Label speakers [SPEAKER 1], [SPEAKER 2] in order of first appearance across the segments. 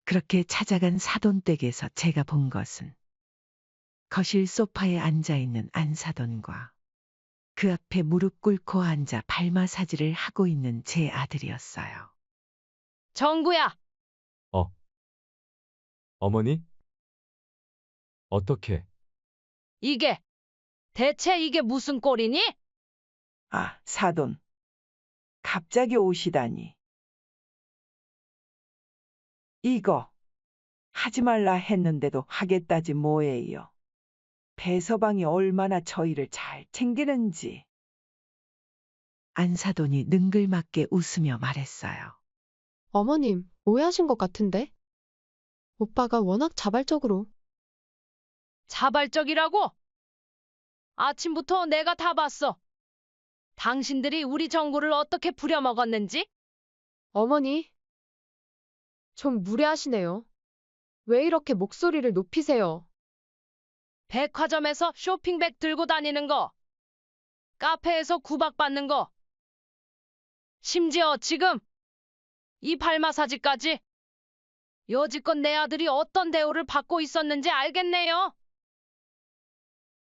[SPEAKER 1] 그렇게 찾아간 사돈댁에서 제가 본 것은 거실 소파에 앉아있는 안사돈과 그 앞에 무릎 꿇고 앉아 발 마사지를 하고 있는 제 아들이었어요.
[SPEAKER 2] 정구야,
[SPEAKER 3] 어, 어머니? 어떻게?
[SPEAKER 2] 이게, 대체 이게 무슨 꼴이니?
[SPEAKER 4] 아, 사돈. 갑자기 오시다니. 이거 하지 말라 했는데도 하겠다지 뭐예요. 배서방이 얼마나 저희를 잘 챙기는지.
[SPEAKER 1] 안사돈이 능글맞게 웃으며 말했어요.
[SPEAKER 5] 어머님, 오해하신 것 같은데? 오빠가 워낙 자발적으로.
[SPEAKER 2] 자발적이라고? 아침부터 내가 다 봤어. 당신들이 우리 정구를 어떻게 부려먹었는지?
[SPEAKER 5] 어머니, 좀 무례하시네요. 왜 이렇게 목소리를 높이세요?
[SPEAKER 2] 백화점에서 쇼핑백 들고 다니는 거, 카페에서 구박받는 거, 심지어 지금 이 발 마사지까지. 여지껏 내 아들이 어떤 대우를 받고 있었는지 알겠네요.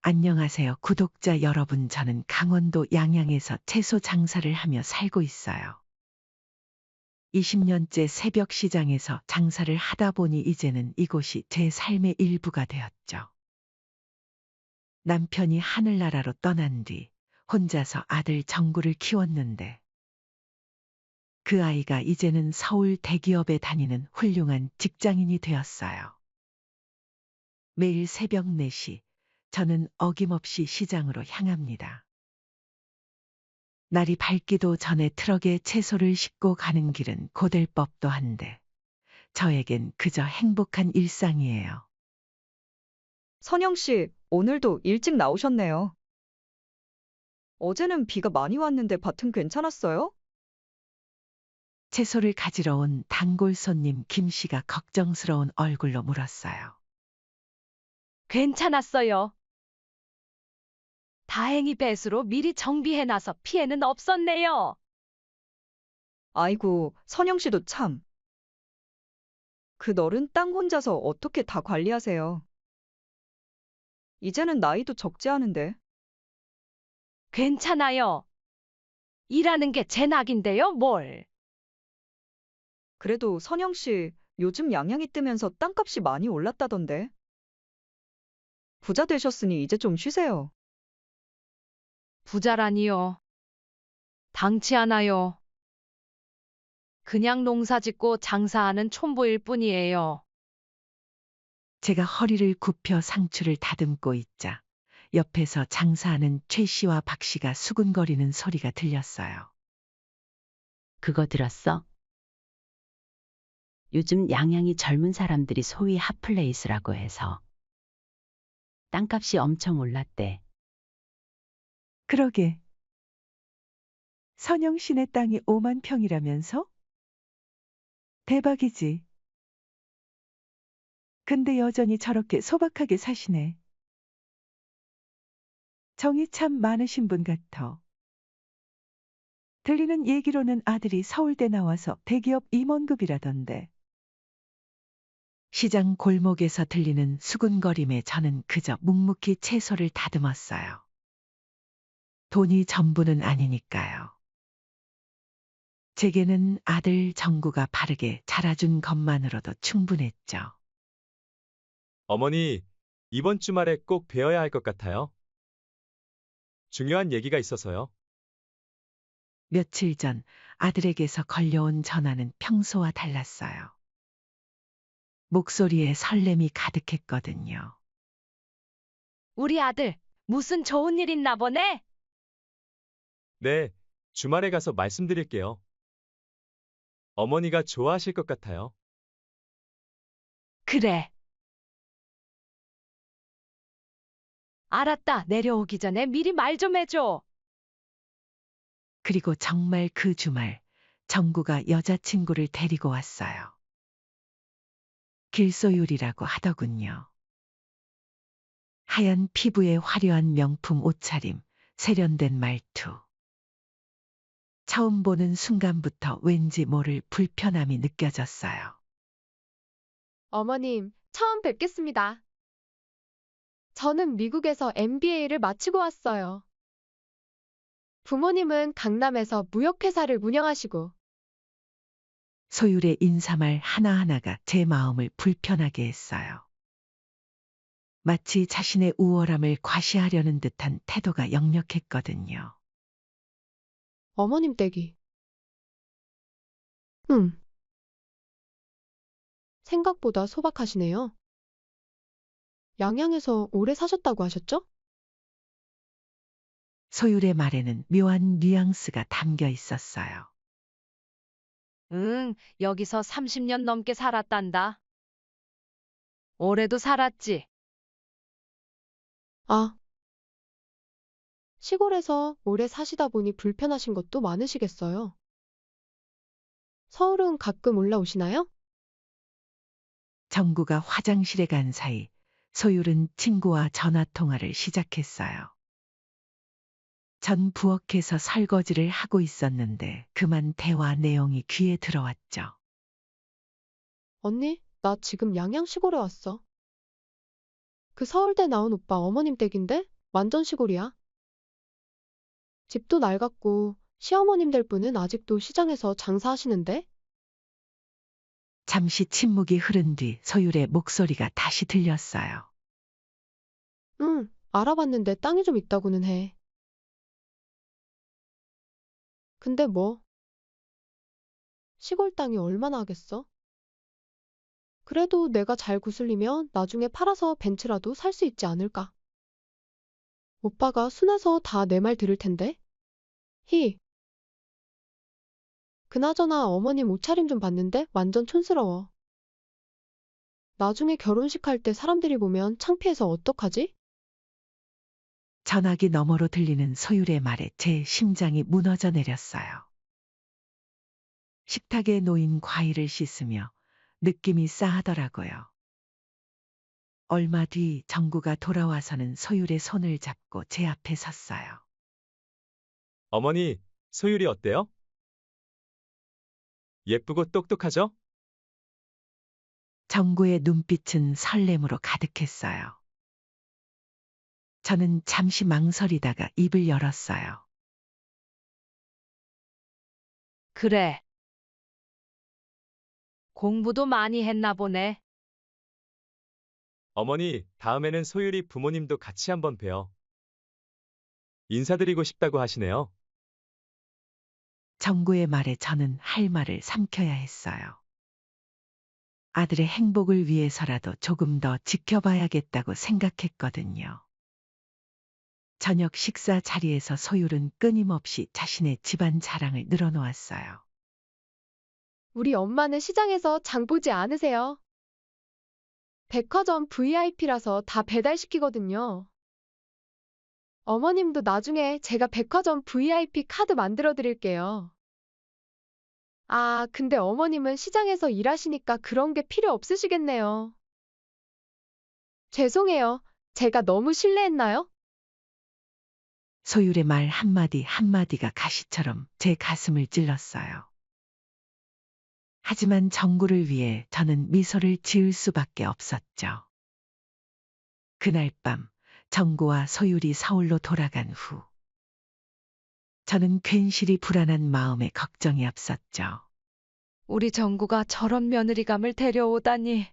[SPEAKER 1] 안녕하세요, 구독자 여러분. 저는 강원도 양양에서 채소 장사를 하며 살고 있어요. 20년째 새벽 시장에서 장사를 하다 보니 이제는 이곳이 제 삶의 일부가 되었죠. 남편이 하늘나라로 떠난 뒤 혼자서 아들 정구를 키웠는데 그 아이가 이제는 서울 대기업에 다니는 훌륭한 직장인이 되었어요. 매일 새벽 4시 저는 어김없이 시장으로 향합니다. 날이 밝기도 전에 트럭에 채소를 싣고 가는 길은 고될 법도 한데 저에겐 그저 행복한 일상이에요.
[SPEAKER 6] 선영 씨, 오늘도 일찍 나오셨네요. 어제는 비가 많이 왔는데 밭은 괜찮았어요?
[SPEAKER 1] 채소를 가지러 온 단골 손님 김 씨가 걱정스러운 얼굴로 물었어요.
[SPEAKER 2] 괜찮았어요. 다행히 배수로 미리 정비해놔서 피해는 없었네요.
[SPEAKER 6] 아이고, 선영 씨도 참. 그 넓은 땅 혼자서 어떻게 다 관리하세요? 이제는 나이도 적지 않은데.
[SPEAKER 2] 괜찮아요. 일하는 게 제 낙인데요, 뭘.
[SPEAKER 6] 그래도 선영 씨, 요즘 양양이 뜨면서 땅값이 많이 올랐다던데. 부자 되셨으니 이제 좀 쉬세요.
[SPEAKER 2] 부자라니요. 당치 않아요. 그냥 농사 짓고 장사하는 촌보일 뿐이에요.
[SPEAKER 1] 제가 허리를 굽혀 상추를 다듬고 있자 옆에서 장사하는 최 씨와 박 씨가 수군거리는 소리가 들렸어요.
[SPEAKER 7] 그거 들었어? 요즘 양양이 젊은 사람들이 소위 핫플레이스라고 해서 땅값이 엄청 올랐대.
[SPEAKER 1] 그러게. 선영 씨네 땅이 5만 평이라면서? 대박이지. 근데 여전히 저렇게 소박하게 사시네. 정이 참 많으신 분 같아. 들리는 얘기로는 아들이 서울대 나와서 대기업 임원급이라던데. 시장 골목에서 들리는 수군거림에 저는 그저 묵묵히 채소를 다듬었어요. 돈이 전부는 아니니까요. 제게는 아들 정구가 바르게 자라준 것만으로도 충분했죠.
[SPEAKER 3] 어머니, 이번 주말에 꼭 뵈어야 할 것 같아요. 중요한 얘기가 있어서요.
[SPEAKER 1] 며칠 전 아들에게서 걸려온 전화는 평소와 달랐어요. 목소리에 설렘이 가득했거든요.
[SPEAKER 2] 우리 아들, 무슨 좋은 일 있나 보네?
[SPEAKER 3] 네, 주말에 가서 말씀드릴게요. 어머니가 좋아하실 것 같아요.
[SPEAKER 2] 그래. 알았다. 내려오기 전에 미리 말 좀 해줘.
[SPEAKER 1] 그리고 정말 그 주말 정구가 여자친구를 데리고 왔어요. 길소율이라고 하더군요. 하얀 피부에 화려한 명품 옷차림, 세련된 말투. 처음 보는 순간부터 왠지 모를 불편함이 느껴졌어요.
[SPEAKER 5] 어머님, 처음 뵙겠습니다. 저는 미국에서 MBA를 마치고 왔어요. 부모님은 강남에서 무역회사를 운영하시고,
[SPEAKER 1] 소율의 인사말 하나하나가 제 마음을 불편하게 했어요. 마치 자신의 우월함을 과시하려는 듯한 태도가 역력했거든요.
[SPEAKER 5] 어머님 댁이. 생각보다 소박하시네요. 양양에서 오래 사셨다고 하셨죠?
[SPEAKER 1] 소율의 말에는 묘한 뉘앙스가 담겨 있었어요.
[SPEAKER 2] 응, 여기서 30년 넘게 살았단다. 올해도 살았지.
[SPEAKER 5] 아, 시골에서 오래 사시다 보니 불편하신 것도 많으시겠어요. 서울은 가끔 올라오시나요?
[SPEAKER 1] 정구가 화장실에 간 사이 소율은 친구와 전화 통화를 시작했어요. 전 부엌에서 설거지를 하고 있었는데 그만 대화 내용이 귀에 들어왔죠.
[SPEAKER 5] 언니, 나 지금 양양 시골에 왔어. 그 서울대 나온 오빠 어머님 댁인데 완전 시골이야. 집도 낡았고 시어머님 될 분은 아직도 시장에서 장사하시는데?
[SPEAKER 1] 잠시 침묵이 흐른 뒤 소율의 목소리가 다시 들렸어요.
[SPEAKER 5] 응, 알아봤는데 땅이 좀 있다고는 해. 근데 뭐, 시골 땅이 얼마나 하겠어? 그래도 내가 잘 구슬리면 나중에 팔아서 벤츠라도 살 수 있지 않을까? 오빠가 순해서 다 내 말 들을 텐데? 히. 그나저나 어머님 옷차림 좀 봤는데 완전 촌스러워. 나중에 결혼식 할 때 사람들이 보면 창피해서 어떡하지?
[SPEAKER 1] 전화기 너머로 들리는 소율의 말에 제 심장이 무너져 내렸어요. 식탁에 놓인 과일을 씻으며 느낌이 싸하더라고요. 얼마 뒤 정구가 돌아와서는 소율의 손을 잡고 제 앞에 섰어요.
[SPEAKER 3] 어머니, 소율이 어때요? 예쁘고 똑똑하죠?
[SPEAKER 1] 정구의 눈빛은 설렘으로 가득했어요. 저는 잠시 망설이다가 입을 열었어요.
[SPEAKER 2] 그래. 공부도 많이 했나 보네.
[SPEAKER 3] 어머니, 다음에는 소율이 부모님도 같이 한번 봬요. 인사드리고 싶다고 하시네요.
[SPEAKER 1] 정구의 말에 저는 할 말을 삼켜야 했어요. 아들의 행복을 위해서라도 조금 더 지켜봐야겠다고 생각했거든요. 저녁 식사 자리에서 소율은 끊임없이 자신의 집안 자랑을 늘어놓았어요.
[SPEAKER 5] 우리 엄마는 시장에서 장 보지 않으세요. 백화점 VIP라서 다 배달시키거든요. 어머님도 나중에 제가 백화점 VIP 카드 만들어 드릴게요. 아, 근데 어머님은 시장에서 일하시니까 그런 게 필요 없으시겠네요. 죄송해요. 제가 너무 실례했나요?
[SPEAKER 1] 소율의 말 한마디 한마디가 가시처럼 제 가슴을 찔렀어요. 하지만 정구를 위해 저는 미소를 지을 수밖에 없었죠. 그날 밤 정구와 소율이 서울로 돌아간 후 저는 괜시리 불안한 마음에 걱정이 앞섰죠.
[SPEAKER 2] 우리 정구가 저런 며느리감을 데려오다니.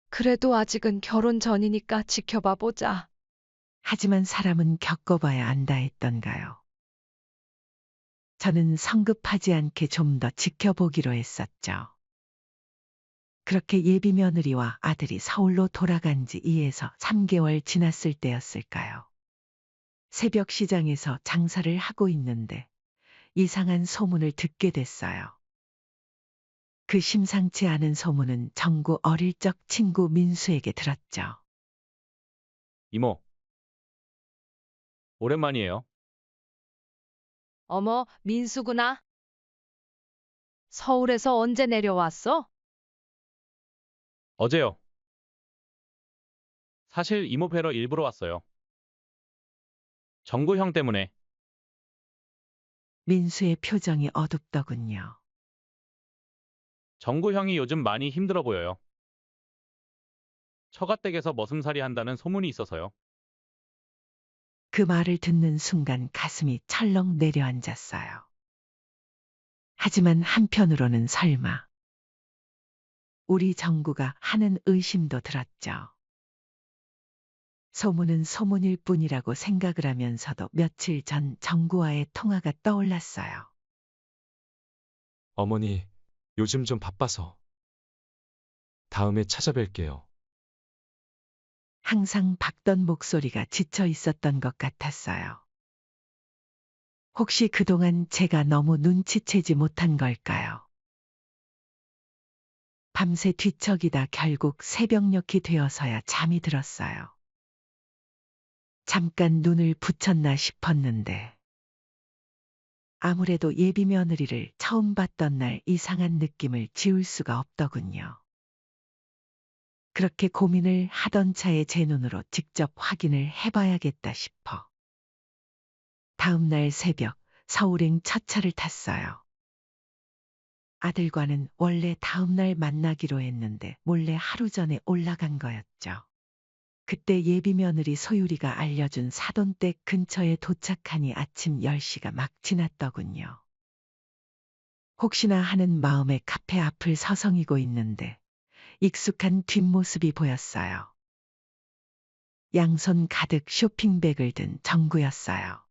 [SPEAKER 2] 그래도 아직은 결혼 전이니까 지켜봐 보자.
[SPEAKER 1] 하지만 사람은 겪어봐야 안다 했던가요. 저는 성급하지 않게 좀 더 지켜보기로 했었죠. 그렇게 예비 며느리와 아들이 서울로 돌아간 지 2에서 3개월 지났을 때였을까요. 새벽 시장에서 장사를 하고 있는데 이상한 소문을 듣게 됐어요. 그 심상치 않은 소문은 정구 어릴 적 친구 민수에게 들었죠.
[SPEAKER 8] 이모, 오랜만이에요.
[SPEAKER 2] 어머, 민수구나. 서울에서 언제 내려왔어?
[SPEAKER 8] 어제요. 사실 이모 뵈러 일부러 왔어요. 정구 형 때문에.
[SPEAKER 1] 민수의 표정이 어둡더군요.
[SPEAKER 8] 정구 형이 요즘 많이 힘들어 보여요. 처가댁에서 머슴살이 한다는 소문이 있어서요.
[SPEAKER 1] 그 말을 듣는 순간 가슴이 철렁 내려앉았어요. 하지만 한편으로는 설마 우리 정구가 하는 의심도 들었죠. 소문은 소문일 뿐이라고 생각을 하면서도 며칠 전 정구와의 통화가 떠올랐어요.
[SPEAKER 3] 어머니, 요즘 좀 바빠서. 다음에 찾아뵐게요.
[SPEAKER 1] 항상 박던 목소리가 지쳐 있었던 것 같았어요. 혹시 그동안 제가 너무 눈치채지 못한 걸까요? 밤새 뒤척이다 결국 새벽녘이 되어서야 잠이 들었어요. 잠깐 눈을 붙였나 싶었는데 아무래도 예비 며느리를 처음 봤던 날 이상한 느낌을 지울 수가 없더군요. 그렇게 고민을 하던 차에 제 눈으로 직접 확인을 해봐야겠다 싶어. 다음 날 새벽 서울행 첫 차를 탔어요. 아들과는 원래 다음 날 만나기로 했는데 몰래 하루 전에 올라간 거였죠. 그때 예비 며느리 소율이가 알려준 사돈댁 근처에 도착하니 아침 10시가 막 지났더군요. 혹시나 하는 마음에 카페 앞을 서성이고 있는데 익숙한 뒷모습이 보였어요. 양손 가득 쇼핑백을 든 정구였어요.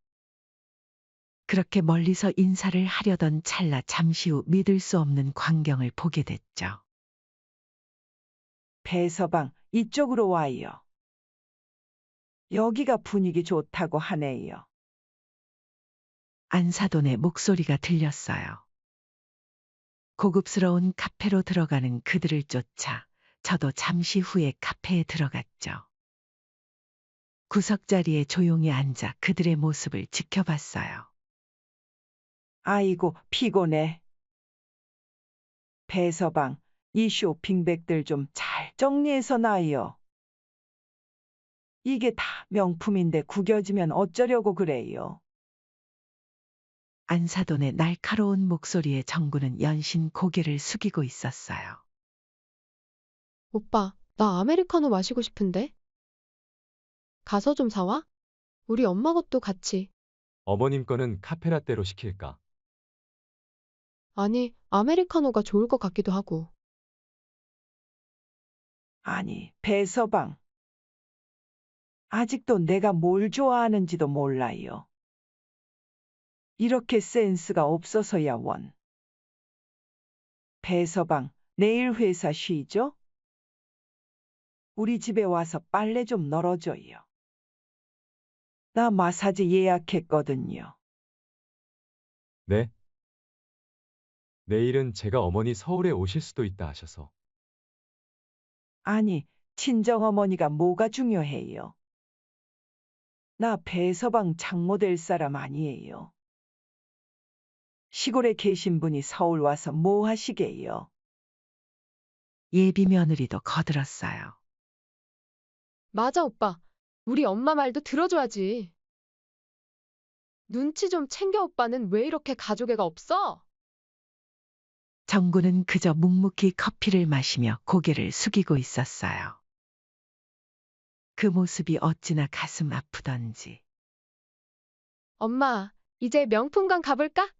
[SPEAKER 1] 그렇게 멀리서 인사를 하려던 찰나 잠시 후 믿을 수 없는 광경을 보게 됐죠.
[SPEAKER 4] 배서방, 이쪽으로 와요. 여기가 분위기 좋다고 하네요.
[SPEAKER 1] 안사돈의 목소리가 들렸어요. 고급스러운 카페로 들어가는 그들을 쫓아 저도 잠시 후에 카페에 들어갔죠. 구석자리에 조용히 앉아 그들의 모습을 지켜봤어요.
[SPEAKER 4] 아이고, 피곤해. 배서방, 이 쇼핑백들 좀 잘 정리해서 놔요. 이게 다 명품인데 구겨지면 어쩌려고 그래요.
[SPEAKER 1] 안사돈의 날카로운 목소리에 정구는 연신 고개를 숙이고 있었어요.
[SPEAKER 5] 오빠, 나 아메리카노 마시고 싶은데? 가서 좀 사와? 우리 엄마 것도 같이.
[SPEAKER 3] 어머님 거는 카페라떼로 시킬까?
[SPEAKER 5] 아니, 아메리카노가 좋을 것 같기도 하고.
[SPEAKER 4] 아니, 배서방. 아직도 내가 뭘 좋아하는지도 몰라요. 이렇게 센스가 없어서야 원. 배서방, 내일 회사 쉬죠? 우리 집에 와서 빨래 좀 널어줘요. 나 마사지 예약했거든요.
[SPEAKER 3] 네. 내일은 제가 어머니 서울에 오실 수도 있다 하셔서.
[SPEAKER 4] 아니, 친정어머니가 뭐가 중요해요? 나 배서방 장모 될 사람 아니에요. 시골에 계신 분이 서울 와서 뭐 하시게요?
[SPEAKER 1] 예비 며느리도 거들었어요.
[SPEAKER 5] 맞아, 오빠. 우리 엄마 말도 들어줘야지. 눈치 좀 챙겨, 오빠는 왜 이렇게 가족애가 없어?
[SPEAKER 1] 정구는 그저 묵묵히 커피를 마시며 고개를 숙이고 있었어요. 그 모습이 어찌나 가슴 아프던지.
[SPEAKER 5] 엄마, 이제 명품관 가볼까?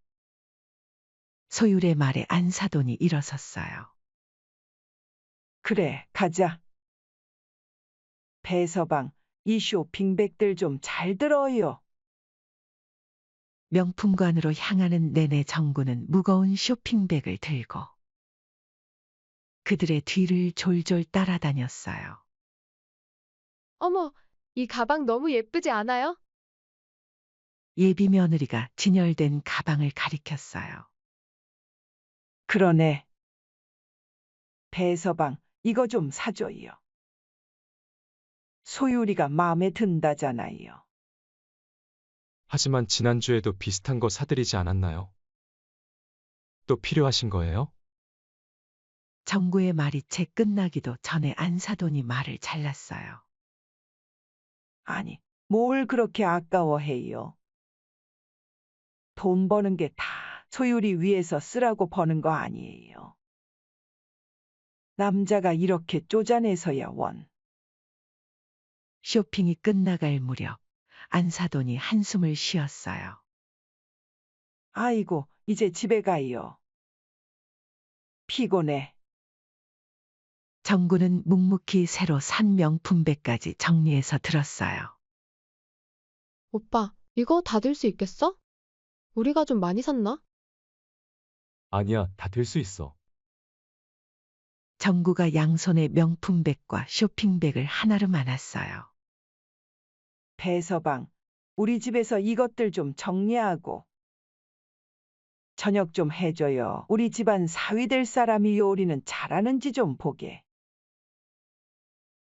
[SPEAKER 1] 소율의 말에 안사돈이 일어섰어요.
[SPEAKER 4] 그래, 가자. 배서방, 이 쇼핑백들 좀 잘 들어요.
[SPEAKER 1] 명품관으로 향하는 내내 정구는 무거운 쇼핑백을 들고 그들의 뒤를 졸졸 따라다녔어요.
[SPEAKER 5] 어머, 이 가방 너무 예쁘지 않아요?
[SPEAKER 1] 예비 며느리가 진열된 가방을 가리켰어요.
[SPEAKER 4] 그러네. 배서방, 이거 좀 사줘요. 소율이가 마음에 든다잖아요.
[SPEAKER 3] 하지만 지난주에도 비슷한 거 사드리지 않았나요? 또 필요하신 거예요?
[SPEAKER 1] 정구의 말이 채 끝나기도 전에 안사돈이 말을 잘랐어요.
[SPEAKER 4] 아니, 뭘 그렇게 아까워해요? 돈 버는 게 다 소율이 위해서 쓰라고 버는 거 아니에요. 남자가 이렇게 쪼잔해서야 원.
[SPEAKER 1] 쇼핑이 끝나갈 무렵 안사돈이 한숨을 쉬었어요.
[SPEAKER 4] 아이고, 이제 집에 가요. 피곤해.
[SPEAKER 1] 정구는 묵묵히 새로 산 명품백까지 정리해서 들었어요.
[SPEAKER 5] 오빠, 이거 다 들 수 있겠어? 우리가 좀 많이 샀나?
[SPEAKER 3] 아니야, 다 들 수 있어.
[SPEAKER 1] 정구가 양손에 명품백과 쇼핑백을 하나로 안았어요.
[SPEAKER 4] 배서방, 우리 집에서 이것들 좀 정리하고. 저녁 좀 해줘요. 우리 집안 사위 될 사람이 요리는 잘하는지 좀 보게.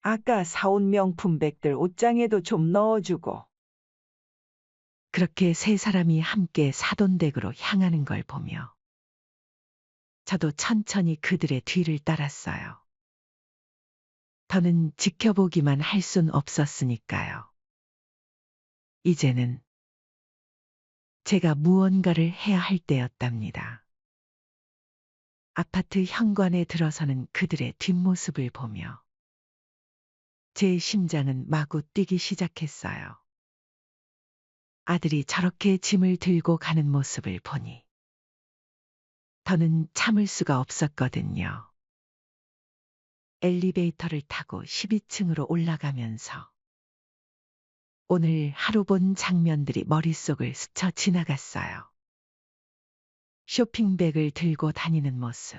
[SPEAKER 4] 아까 사온 명품백들 옷장에도 좀 넣어주고.
[SPEAKER 1] 그렇게 세 사람이 함께 사돈댁으로 향하는 걸 보며 저도 천천히 그들의 뒤를 따랐어요. 더는 지켜보기만 할 순 없었으니까요. 이제는 제가 무언가를 해야 할 때였답니다. 아파트 현관에 들어서는 그들의 뒷모습을 보며 제 심장은 마구 뛰기 시작했어요. 아들이 저렇게 짐을 들고 가는 모습을 보니 더는 참을 수가 없었거든요. 엘리베이터를 타고 12층으로 올라가면서 오늘 하루 본 장면들이 머릿속을 스쳐 지나갔어요. 쇼핑백을 들고 다니는 모습.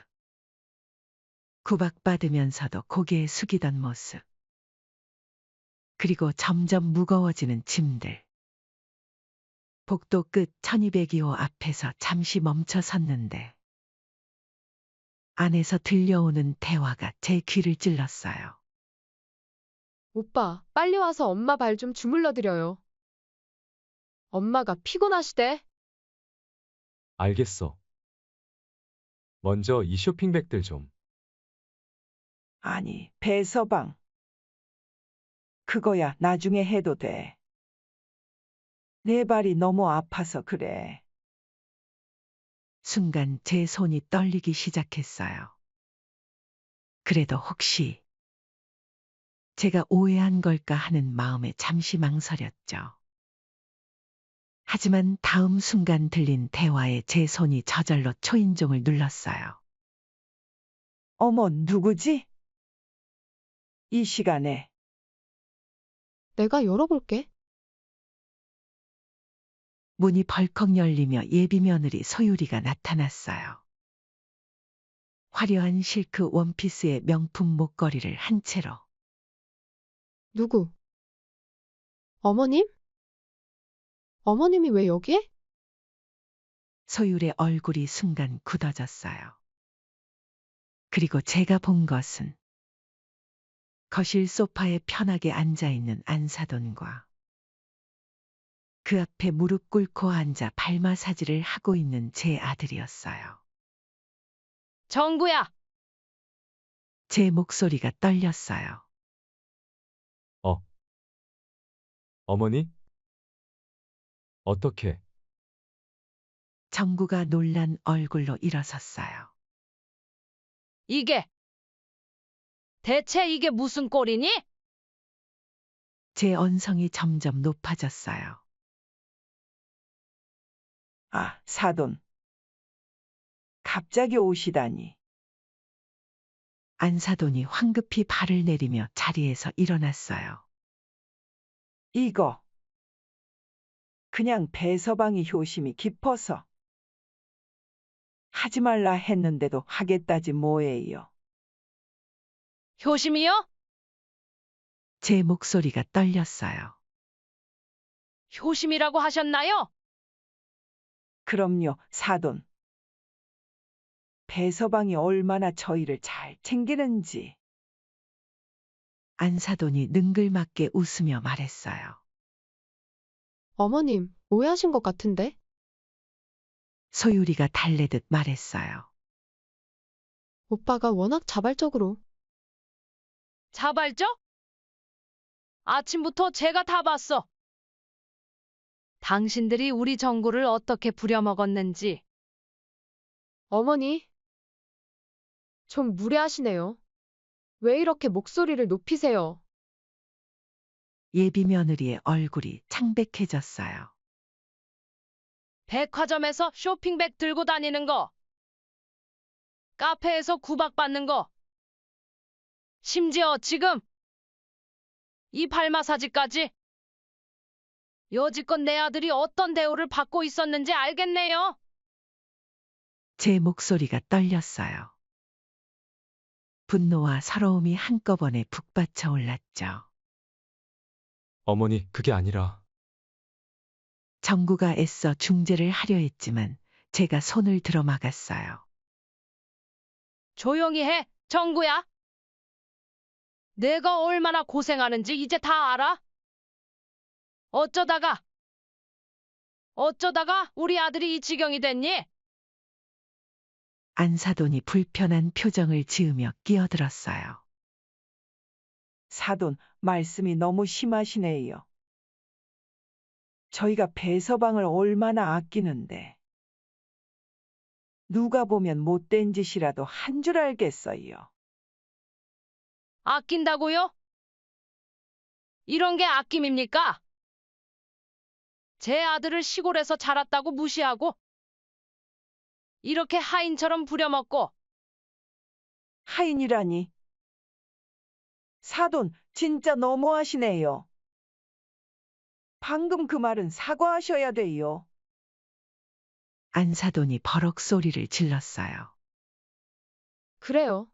[SPEAKER 1] 구박받으면서도 고개 숙이던 모습. 그리고 점점 무거워지는 짐들. 복도 끝 1202호 앞에서 잠시 멈춰 섰는데 안에서 들려오는 대화가 제 귀를 찔렀어요.
[SPEAKER 5] 오빠, 빨리 와서 엄마 발 좀 주물러 드려요. 엄마가 피곤하시대.
[SPEAKER 3] 알겠어. 먼저 이 쇼핑백들 좀.
[SPEAKER 4] 아니, 배서방. 그거야 나중에 해도 돼. 내 발이 너무 아파서 그래.
[SPEAKER 1] 순간 제 손이 떨리기 시작했어요. 그래도 혹시 제가 오해한 걸까 하는 마음에 잠시 망설였죠. 하지만 다음 순간 들린 대화에 제 손이 저절로 초인종을 눌렀어요.
[SPEAKER 4] 어머, 누구지? 이 시간에.
[SPEAKER 5] 내가 열어볼게.
[SPEAKER 1] 문이 벌컥 열리며 예비 며느리 소유리가 나타났어요. 화려한 실크 원피스에 명품 목걸이를 한 채로.
[SPEAKER 5] 누구? 어머님? 어머님이 왜 여기에?
[SPEAKER 1] 소율의 얼굴이 순간 굳어졌어요. 그리고 제가 본 것은 거실 소파에 편하게 앉아있는 안사돈과 그 앞에 무릎 꿇고 앉아 발 마사지를 하고 있는 제 아들이었어요.
[SPEAKER 2] 정구야,
[SPEAKER 1] 제 목소리가 떨렸어요.
[SPEAKER 3] 어머니? 어떻게?
[SPEAKER 1] 정구가 놀란 얼굴로 일어섰어요.
[SPEAKER 2] 대체 이게 무슨 꼴이니?
[SPEAKER 1] 제 언성이 점점 높아졌어요.
[SPEAKER 4] 아, 사돈. 갑자기 오시다니.
[SPEAKER 1] 안사돈이 황급히 발을 내리며 자리에서 일어났어요.
[SPEAKER 4] 이거. 그냥 배서방이 효심이 깊어서. 하지 말라 했는데도 하겠다지 뭐예요.
[SPEAKER 2] 효심이요?
[SPEAKER 1] 제 목소리가 떨렸어요.
[SPEAKER 2] 효심이라고 하셨나요?
[SPEAKER 4] 그럼요, 사돈. 배서방이 얼마나 저희를 잘 챙기는지.
[SPEAKER 1] 안사돈이 능글맞게 웃으며 말했어요.
[SPEAKER 5] 어머님, 오해하신 것 같은데?
[SPEAKER 1] 소유리가 달래듯 말했어요.
[SPEAKER 5] 오빠가 워낙 자발적으로.
[SPEAKER 2] 자발적? 아침부터 제가 다 봤어. 당신들이 우리 정구를 어떻게 부려먹었는지.
[SPEAKER 5] 어머니, 좀 무례하시네요. 왜 이렇게 목소리를 높이세요?
[SPEAKER 1] 예비 며느리의 얼굴이 창백해졌어요.
[SPEAKER 2] 백화점에서 쇼핑백 들고 다니는 거, 카페에서 구박받는 거, 심지어 지금 이 발 마사지까지. 여지껏 내 아들이 어떤 대우를 받고 있었는지 알겠네요.
[SPEAKER 1] 제 목소리가 떨렸어요. 분노와 서러움이 한꺼번에 북받쳐 올랐죠.
[SPEAKER 3] 어머니, 그게 아니라.
[SPEAKER 1] 정구가 애써 중재를 하려 했지만 제가 손을 들어 막았어요.
[SPEAKER 2] 조용히 해, 정구야. 내가 얼마나 고생하는지 이제 다 알아? 어쩌다가 우리 아들이 이 지경이 됐니?
[SPEAKER 1] 안사돈이 불편한 표정을 지으며 끼어들었어요.
[SPEAKER 4] 사돈, 말씀이 너무 심하시네요. 저희가 배서방을 얼마나 아끼는데. 누가 보면 못된 짓이라도 한 줄 알겠어요.
[SPEAKER 2] 아낀다고요? 이런 게 아낌입니까? 제 아들을 시골에서 자랐다고 무시하고 이렇게 하인처럼 부려먹고.
[SPEAKER 4] 하인이라니. 사돈, 진짜 너무하시네요. 방금 그 말은 사과하셔야 돼요.
[SPEAKER 1] 안사돈이 버럭 소리를 질렀어요.
[SPEAKER 5] 그래요.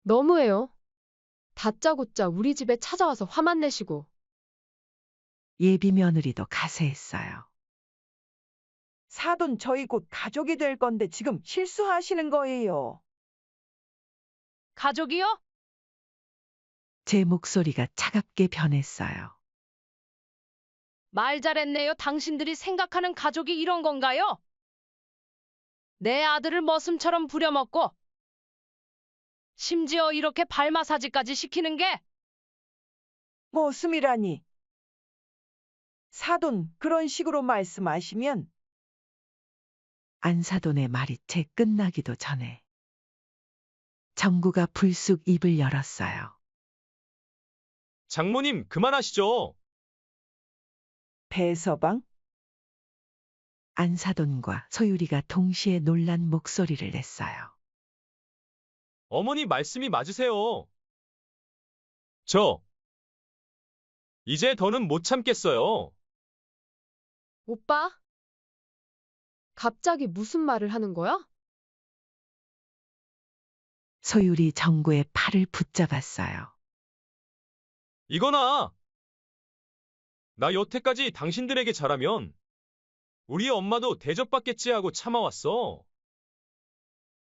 [SPEAKER 5] 너무해요. 다짜고짜 우리 집에 찾아와서 화만 내시고.
[SPEAKER 1] 예비 며느리도 가세했어요.
[SPEAKER 4] 사돈, 저희 곧 가족이 될 건데 지금 실수하시는 거예요.
[SPEAKER 2] 가족이요?
[SPEAKER 1] 제 목소리가 차갑게 변했어요.
[SPEAKER 2] 말 잘했네요. 당신들이 생각하는 가족이 이런 건가요? 내 아들을 머슴처럼 부려먹고 심지어 이렇게 발 마사지까지 시키는 게.
[SPEAKER 4] 머슴이라니. 사돈, 그런 식으로 말씀하시면
[SPEAKER 1] 안사돈의 말이 채 끝나기도 전에 정구가 불쑥 입을 열었어요.
[SPEAKER 3] 장모님, 그만하시죠.
[SPEAKER 4] 배서방?
[SPEAKER 1] 안사돈과 소유리가 동시에 놀란 목소리를 냈어요.
[SPEAKER 3] 어머니 말씀이 맞으세요. 이제 더는 못 참겠어요.
[SPEAKER 5] 오빠? 갑자기 무슨 말을 하는 거야?
[SPEAKER 1] 소유리 정구의 팔을 붙잡았어요.
[SPEAKER 3] 이거나! 나 여태까지 당신들에게 잘하면 우리 엄마도 대접받겠지 하고 참아왔어.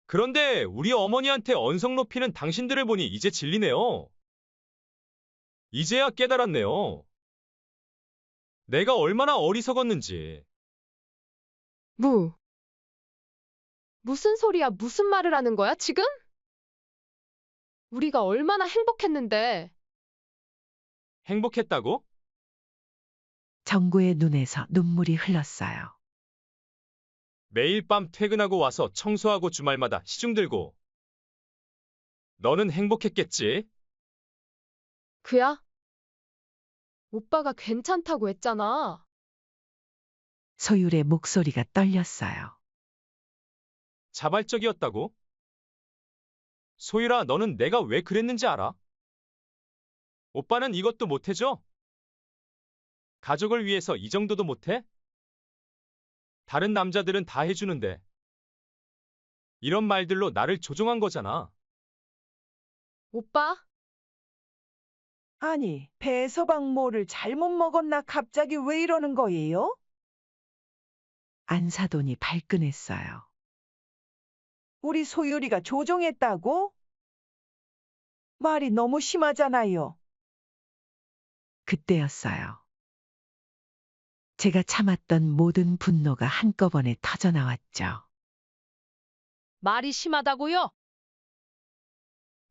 [SPEAKER 3] 그런데 우리 어머니한테 언성 높이는 당신들을 보니 이제 질리네요. 이제야 깨달았네요. 내가 얼마나 어리석었는지.
[SPEAKER 5] 무슨 소리야? 무슨 말을 하는 거야, 지금? 우리가 얼마나 행복했는데.
[SPEAKER 3] 행복했다고?
[SPEAKER 1] 정구의 눈에서 눈물이 흘렀어요.
[SPEAKER 3] 매일 밤 퇴근하고 와서 청소하고 주말마다 시중 들고. 너는 행복했겠지?
[SPEAKER 5] 그야? 오빠가 괜찮다고 했잖아.
[SPEAKER 1] 소율의 목소리가 떨렸어요.
[SPEAKER 3] 자발적이었다고? 소율아, 너는 내가 왜 그랬는지 알아? 오빠는 이것도 못해줘? 가족을 위해서 이 정도도 못해? 다른 남자들은 다 해주는데. 이런 말들로 나를 조종한 거잖아.
[SPEAKER 5] 오빠?
[SPEAKER 4] 아니, 배서방 뭐를 잘못 먹었나 갑자기 왜 이러는 거예요?
[SPEAKER 1] 안사돈이 발끈했어요.
[SPEAKER 4] 우리 소율이가 조종했다고? 말이 너무 심하잖아요.
[SPEAKER 1] 그때였어요. 제가 참았던 모든 분노가 한꺼번에 터져나왔죠.
[SPEAKER 2] 말이 심하다고요?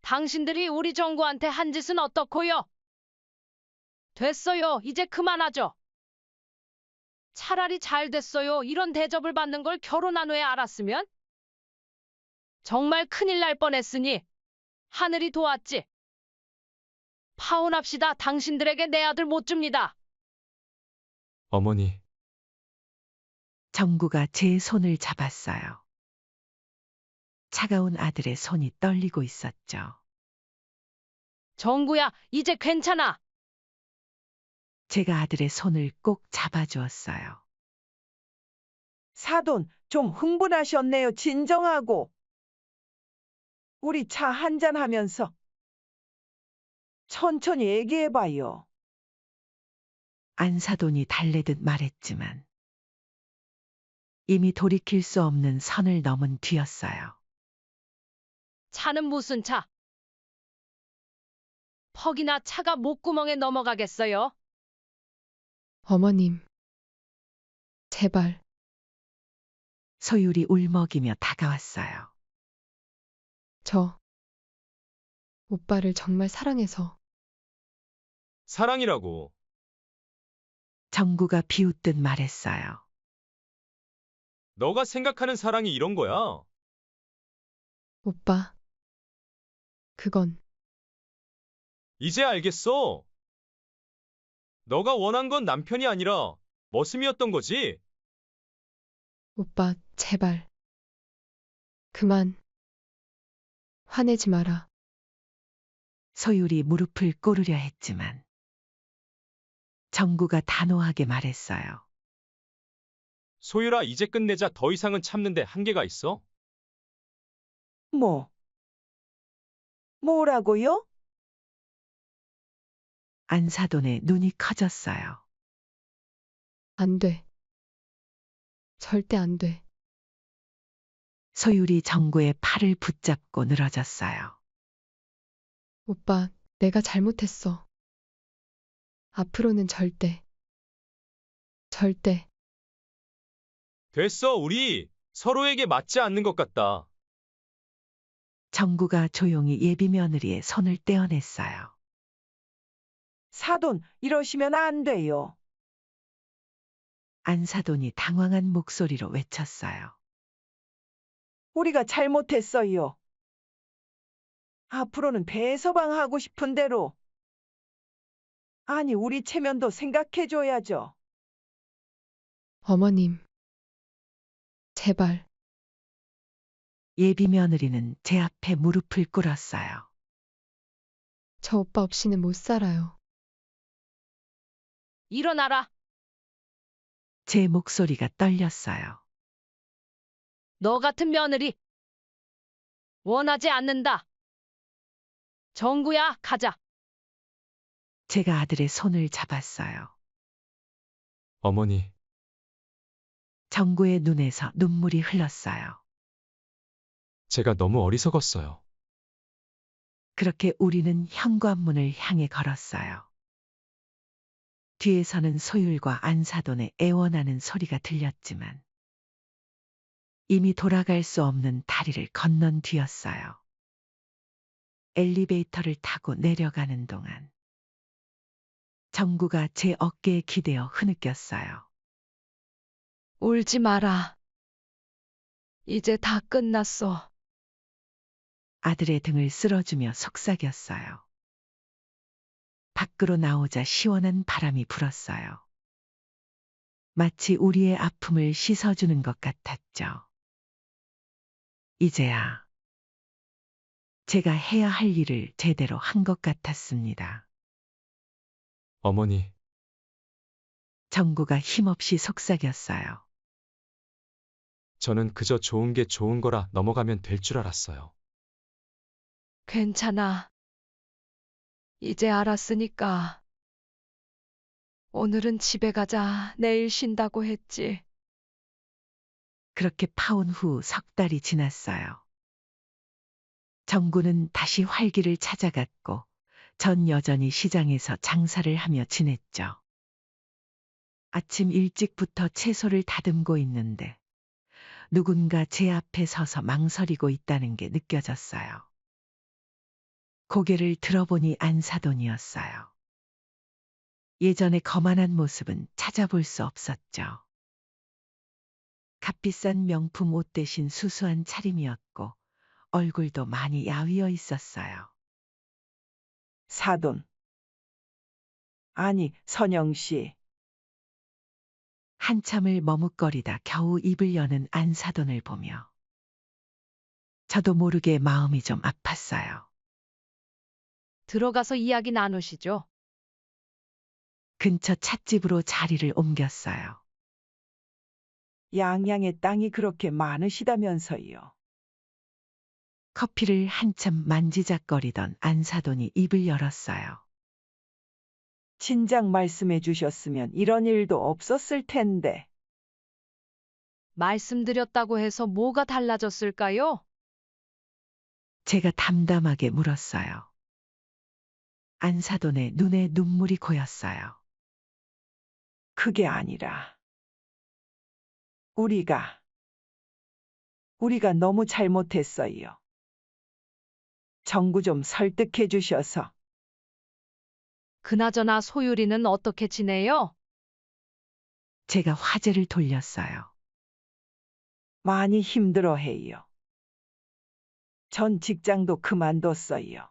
[SPEAKER 2] 당신들이 우리 정구한테 한 짓은 어떻고요? 됐어요. 이제 그만하죠. 차라리 잘 됐어요. 이런 대접을 받는 걸 결혼한 후에 알았으면? 정말 큰일 날 뻔했으니 하늘이 도왔지. 파혼합시다. 당신들에게 내 아들 못 줍니다.
[SPEAKER 3] 어머니,
[SPEAKER 1] 정구가 제 손을 잡았어요. 차가운 아들의 손이 떨리고 있었죠.
[SPEAKER 2] 정구야, 이제 괜찮아.
[SPEAKER 1] 제가 아들의 손을 꼭 잡아주었어요.
[SPEAKER 4] 사돈, 좀 흥분하셨네요. 진정하고. 우리 차 한잔 하면서 천천히 얘기해봐요.
[SPEAKER 1] 안사돈이 달래듯 말했지만 이미 돌이킬 수 없는 선을 넘은 뒤였어요.
[SPEAKER 2] 차는 무슨 차? 퍽이나 차가 목구멍에 넘어가겠어요?
[SPEAKER 5] 어머님, 제발.
[SPEAKER 1] 소율이 울먹이며 다가왔어요.
[SPEAKER 5] 저 오빠를 정말 사랑해서.
[SPEAKER 3] 사랑이라고.
[SPEAKER 1] 정구가 비웃듯 말했어요.
[SPEAKER 3] 너가 생각하는 사랑이 이런 거야.
[SPEAKER 5] 오빠, 그건
[SPEAKER 3] 이제 알겠어. 너가 원한 건 남편이 아니라 머슴이었던 거지?
[SPEAKER 5] 오빠, 제발. 그만. 화내지 마라.
[SPEAKER 1] 소율이 무릎을 꿇으려 했지만 정구가 단호하게 말했어요.
[SPEAKER 3] 소율아, 이제 끝내자. 더 이상은 참는데 한계가 있어.
[SPEAKER 4] 뭐라고요?
[SPEAKER 1] 안사돈의 눈이 커졌어요.
[SPEAKER 5] 안 돼. 절대 안 돼.
[SPEAKER 1] 소율이 정구의 팔을 붙잡고 늘어졌어요.
[SPEAKER 5] 오빠, 내가 잘못했어. 앞으로는 절대. 절대.
[SPEAKER 3] 됐어, 우리 서로에게 맞지 않는 것 같다.
[SPEAKER 1] 정구가 조용히 예비 며느리의 손을 떼어냈어요.
[SPEAKER 4] 사돈, 이러시면 안 돼요.
[SPEAKER 1] 안사돈이 당황한 목소리로 외쳤어요.
[SPEAKER 4] 우리가 잘못했어요. 앞으로는 배서방하고 싶은 대로. 아니, 우리 체면도 생각해줘야죠.
[SPEAKER 5] 어머님. 제발.
[SPEAKER 1] 예비 며느리는 제 앞에 무릎을 꿇었어요.
[SPEAKER 5] 저 오빠 없이는 못 살아요.
[SPEAKER 2] 일어나라.
[SPEAKER 1] 제 목소리가 떨렸어요.
[SPEAKER 2] 너 같은 며느리 원하지 않는다. 정구야, 가자.
[SPEAKER 1] 제가 아들의 손을 잡았어요.
[SPEAKER 3] 어머니,
[SPEAKER 1] 정구의 눈에서 눈물이 흘렀어요.
[SPEAKER 3] 제가 너무 어리석었어요.
[SPEAKER 1] 그렇게 우리는 현관문을 향해 걸었어요. 뒤에서는 소율과 안사돈의 애원하는 소리가 들렸지만 이미 돌아갈 수 없는 다리를 건넌 뒤였어요. 엘리베이터를 타고 내려가는 동안 정구가 제 어깨에 기대어 흐느꼈어요.
[SPEAKER 2] 울지 마라. 이제 다 끝났어.
[SPEAKER 1] 아들의 등을 쓸어주며 속삭였어요. 밖으로 나오자 시원한 바람이 불었어요. 마치 우리의 아픔을 씻어주는 것 같았죠. 이제야 제가 해야 할 일을 제대로 한 것 같았습니다.
[SPEAKER 3] 어머니,
[SPEAKER 1] 정구가 힘없이 속삭였어요.
[SPEAKER 3] 저는 그저 좋은 게 좋은 거라 넘어가면 될 줄 알았어요.
[SPEAKER 2] 괜찮아. 이제 알았으니까. 오늘은 집에 가자. 내일 쉰다고 했지.
[SPEAKER 1] 그렇게 파혼 후 석 달이 지났어요. 정구는 다시 활기를 찾아갔고 전 여전히 시장에서 장사를 하며 지냈죠. 아침 일찍부터 채소를 다듬고 있는데 누군가 제 앞에 서서 망설이고 있다는 게 느껴졌어요. 고개를 들어보니 안사돈이었어요. 예전의 거만한 모습은 찾아볼 수 없었죠. 값비싼 명품 옷 대신 수수한 차림이었고 얼굴도 많이 야위어 있었어요.
[SPEAKER 4] 사돈. 아니, 선영 씨.
[SPEAKER 1] 한참을 머뭇거리다 겨우 입을 여는 안사돈을 보며 저도 모르게 마음이 좀 아팠어요.
[SPEAKER 2] 들어가서 이야기 나누시죠.
[SPEAKER 1] 근처 찻집으로 자리를 옮겼어요.
[SPEAKER 4] 양양의 땅이 그렇게 많으시다면서요.
[SPEAKER 1] 커피를 한참 만지작거리던 안사돈이 입을 열었어요.
[SPEAKER 4] 진작 말씀해 주셨으면 이런 일도 없었을 텐데.
[SPEAKER 2] 말씀드렸다고 해서 뭐가 달라졌을까요?
[SPEAKER 1] 제가 담담하게 물었어요. 안사돈의 눈에 눈물이 고였어요.
[SPEAKER 4] 그게 아니라 우리가 너무 잘못했어요. 정구 좀 설득해 주셔서.
[SPEAKER 2] 그나저나 소율이는 어떻게 지내요?
[SPEAKER 1] 제가 화제를 돌렸어요.
[SPEAKER 4] 많이 힘들어해요. 전 직장도 그만뒀어요.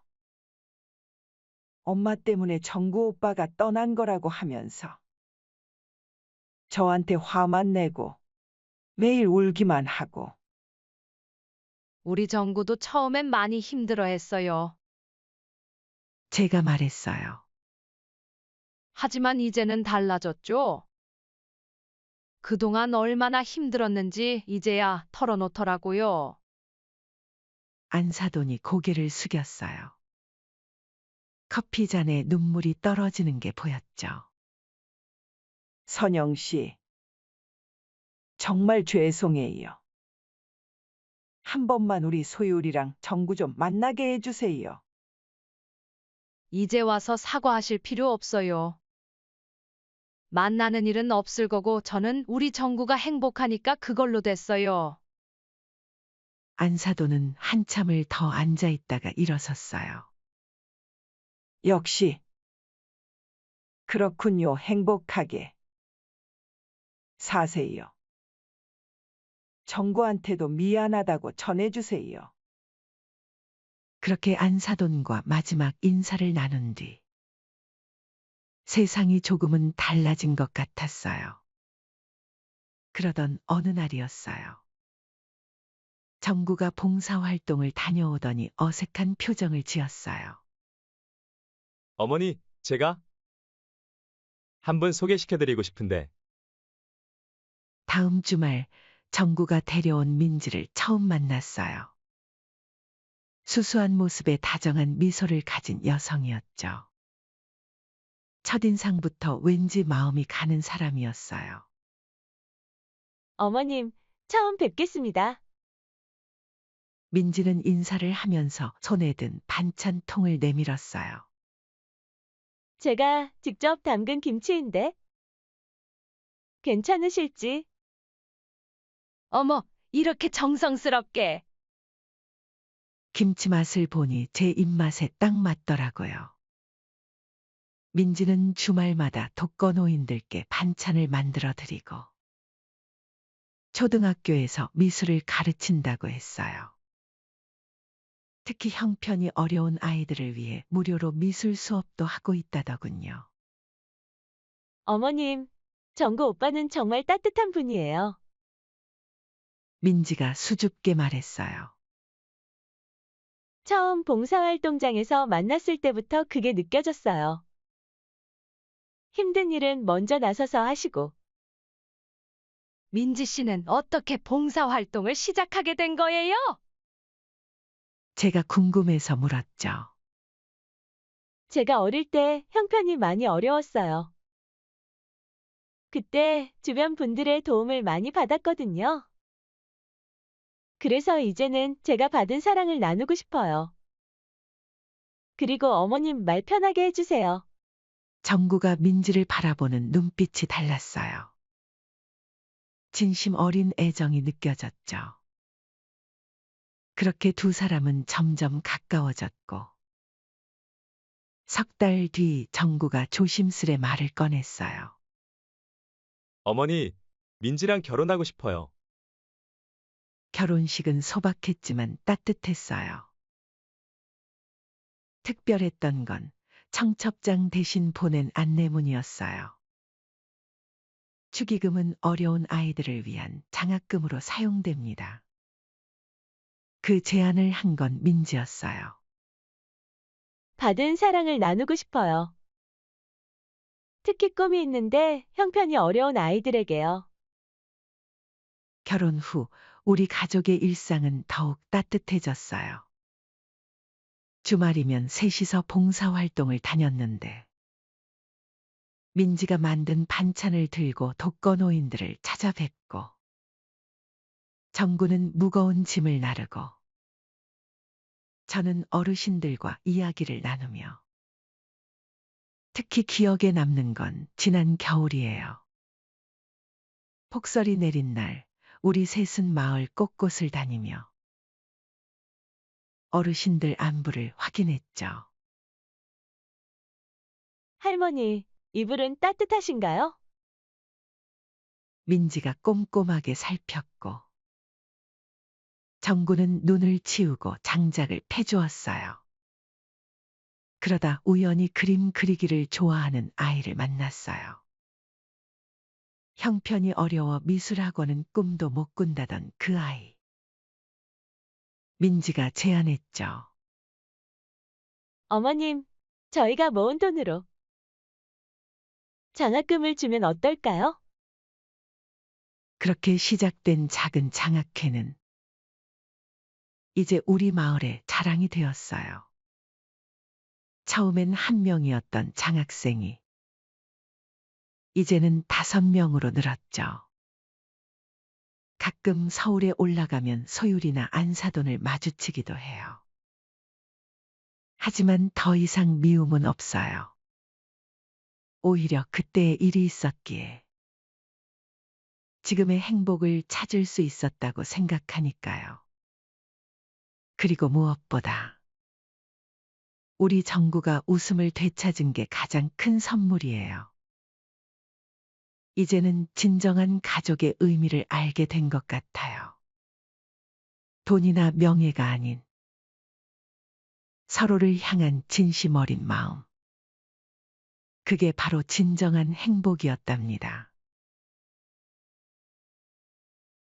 [SPEAKER 4] 엄마 때문에 정구 오빠가 떠난 거라고 하면서 저한테 화만 내고 매일 울기만 하고.
[SPEAKER 2] 우리 정구도 처음엔 많이 힘들어했어요.
[SPEAKER 1] 제가 말했어요.
[SPEAKER 2] 하지만 이제는 달라졌죠? 그동안 얼마나 힘들었는지 이제야 털어놓더라고요.
[SPEAKER 1] 안사돈이 고개를 숙였어요. 커피 잔에 눈물이 떨어지는 게 보였죠.
[SPEAKER 4] 선영 씨, 정말 죄송해요. 한 번만 우리 소율이랑 정구 좀 만나게 해주세요.
[SPEAKER 2] 이제 와서 사과하실 필요 없어요. 만나는 일은 없을 거고 저는 우리 정구가 행복하니까 그걸로 됐어요.
[SPEAKER 1] 안사돈은 한참을 더 앉아 있다가 일어섰어요.
[SPEAKER 4] 역시 그렇군요. 행복하게 사세요. 정구한테도 미안하다고 전해주세요.
[SPEAKER 1] 그렇게 안사돈과 마지막 인사를 나눈 뒤 세상이 조금은 달라진 것 같았어요. 그러던 어느 날이었어요. 정구가 봉사활동을 다녀오더니 어색한 표정을 지었어요.
[SPEAKER 3] 어머니, 제가 한 분 소개시켜드리고 싶은데.
[SPEAKER 1] 다음 주말 정구가 데려온 민지를 처음 만났어요. 수수한 모습에 다정한 미소를 가진 여성이었죠. 첫인상부터 왠지 마음이 가는 사람이었어요.
[SPEAKER 9] 어머님, 처음 뵙겠습니다.
[SPEAKER 1] 민지는 인사를 하면서 손에 든 반찬통을 내밀었어요.
[SPEAKER 9] 제가 직접 담근 김치인데. 괜찮으실지?
[SPEAKER 2] 어머, 이렇게 정성스럽게.
[SPEAKER 1] 김치 맛을 보니 제 입맛에 딱 맞더라고요. 민지는 주말마다 독거노인들께 반찬을 만들어 드리고 초등학교에서 미술을 가르친다고 했어요. 특히 형편이 어려운 아이들을 위해 무료로 미술 수업도 하고 있다더군요.
[SPEAKER 9] 어머님, 정구 오빠는 정말 따뜻한 분이에요.
[SPEAKER 1] 민지가 수줍게 말했어요.
[SPEAKER 9] 처음 봉사활동장에서 만났을 때부터 그게 느껴졌어요. 힘든 일은 먼저 나서서 하시고.
[SPEAKER 2] 민지 씨는 어떻게 봉사활동을 시작하게 된 거예요?
[SPEAKER 1] 제가 궁금해서 물었죠.
[SPEAKER 9] 제가 어릴 때 형편이 많이 어려웠어요. 그때 주변 분들의 도움을 많이 받았거든요. 그래서 이제는 제가 받은 사랑을 나누고 싶어요. 그리고 어머님 말 편하게 해주세요.
[SPEAKER 1] 정구가 민지를 바라보는 눈빛이 달랐어요. 진심 어린 애정이 느껴졌죠. 그렇게 두 사람은 점점 가까워졌고 석 달 뒤 정구가 조심스레 말을 꺼냈어요.
[SPEAKER 3] 어머니, 민지랑 결혼하고 싶어요.
[SPEAKER 1] 결혼식은 소박했지만 따뜻했어요. 특별했던 건 청첩장 대신 보낸 안내문이었어요. 축의금은 어려운 아이들을 위한 장학금으로 사용됩니다. 그 제안을 한 건 민지였어요.
[SPEAKER 9] 받은 사랑을 나누고 싶어요. 특히 꿈이 있는데 형편이 어려운 아이들에게요.
[SPEAKER 1] 결혼 후 우리 가족의 일상은 더욱 따뜻해졌어요. 주말이면 셋이서 봉사활동을 다녔는데 민지가 만든 반찬을 들고 독거노인들을 찾아뵙고 정구는 무거운 짐을 나르고 저는 어르신들과 이야기를 나누며 특히 기억에 남는 건 지난 겨울이에요. 폭설이 내린 날 우리 셋은 마을 곳곳을 다니며 어르신들 안부를 확인했죠.
[SPEAKER 9] 할머니, 이불은 따뜻하신가요?
[SPEAKER 1] 민지가 꼼꼼하게 살폈고 정구는 눈을 치우고 장작을 패주었어요. 그러다 우연히 그림 그리기를 좋아하는 아이를 만났어요. 형편이 어려워 미술학원은 꿈도 못 꾼다던 그 아이. 민지가 제안했죠.
[SPEAKER 9] 어머님, 저희가 모은 돈으로 장학금을 주면 어떨까요?
[SPEAKER 1] 그렇게 시작된 작은 장학회는 이제 우리 마을의 자랑이 되었어요. 처음엔 1명이었던 장학생이 이제는 5명으로 늘었죠. 가끔 서울에 올라가면 소율이나 안사돈을 마주치기도 해요. 하지만 더 이상 미움은 없어요. 오히려 그때의 일이 있었기에 지금의 행복을 찾을 수 있었다고 생각하니까요. 그리고 무엇보다 우리 정구가 웃음을 되찾은 게 가장 큰 선물이에요. 이제는 진정한 가족의 의미를 알게 된 것 같아요. 돈이나 명예가 아닌 서로를 향한 진심 어린 마음. 그게 바로 진정한 행복이었답니다.